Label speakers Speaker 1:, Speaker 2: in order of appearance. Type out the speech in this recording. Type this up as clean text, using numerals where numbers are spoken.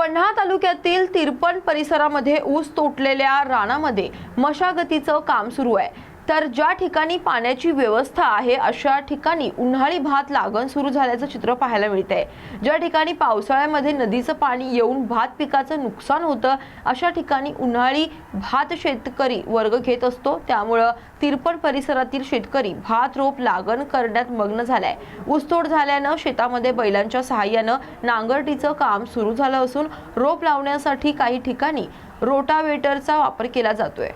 Speaker 1: पन्हाळा तालुक्यातील तिरपण परिसरामध्ये ऊस तोडलेल्या रानामध्ये मशागतीचं काम सुरू आहे। तर ज्या ठिकाणी पाण्याची व्यवस्था आहे अशा ठिकाणी उन्हाळी भात लागण सुरू झाल्याचं चित्र पाहायला मिळतंय। ज्या ठिकाणी पावसाळ्यामध्ये नदीचं पाणी येऊन भात पिकाचं नुकसान होतं अशा ठिकाणी उन्हाळी भात शेतकरी वर्ग घेत असतो। त्यामुळे तिरपण परिसरातील शेतकरी भात रोप लागण करण्यात मग्न झालाय। ऊसतोड झाल्यानं शेतामध्ये बैलांच्या सहाय्यानं नांगरटीचं काम सुरू झालं असून रोप लावण्यासाठी काही ठिकाणी रोटावेटरचा वापर केला जातोय।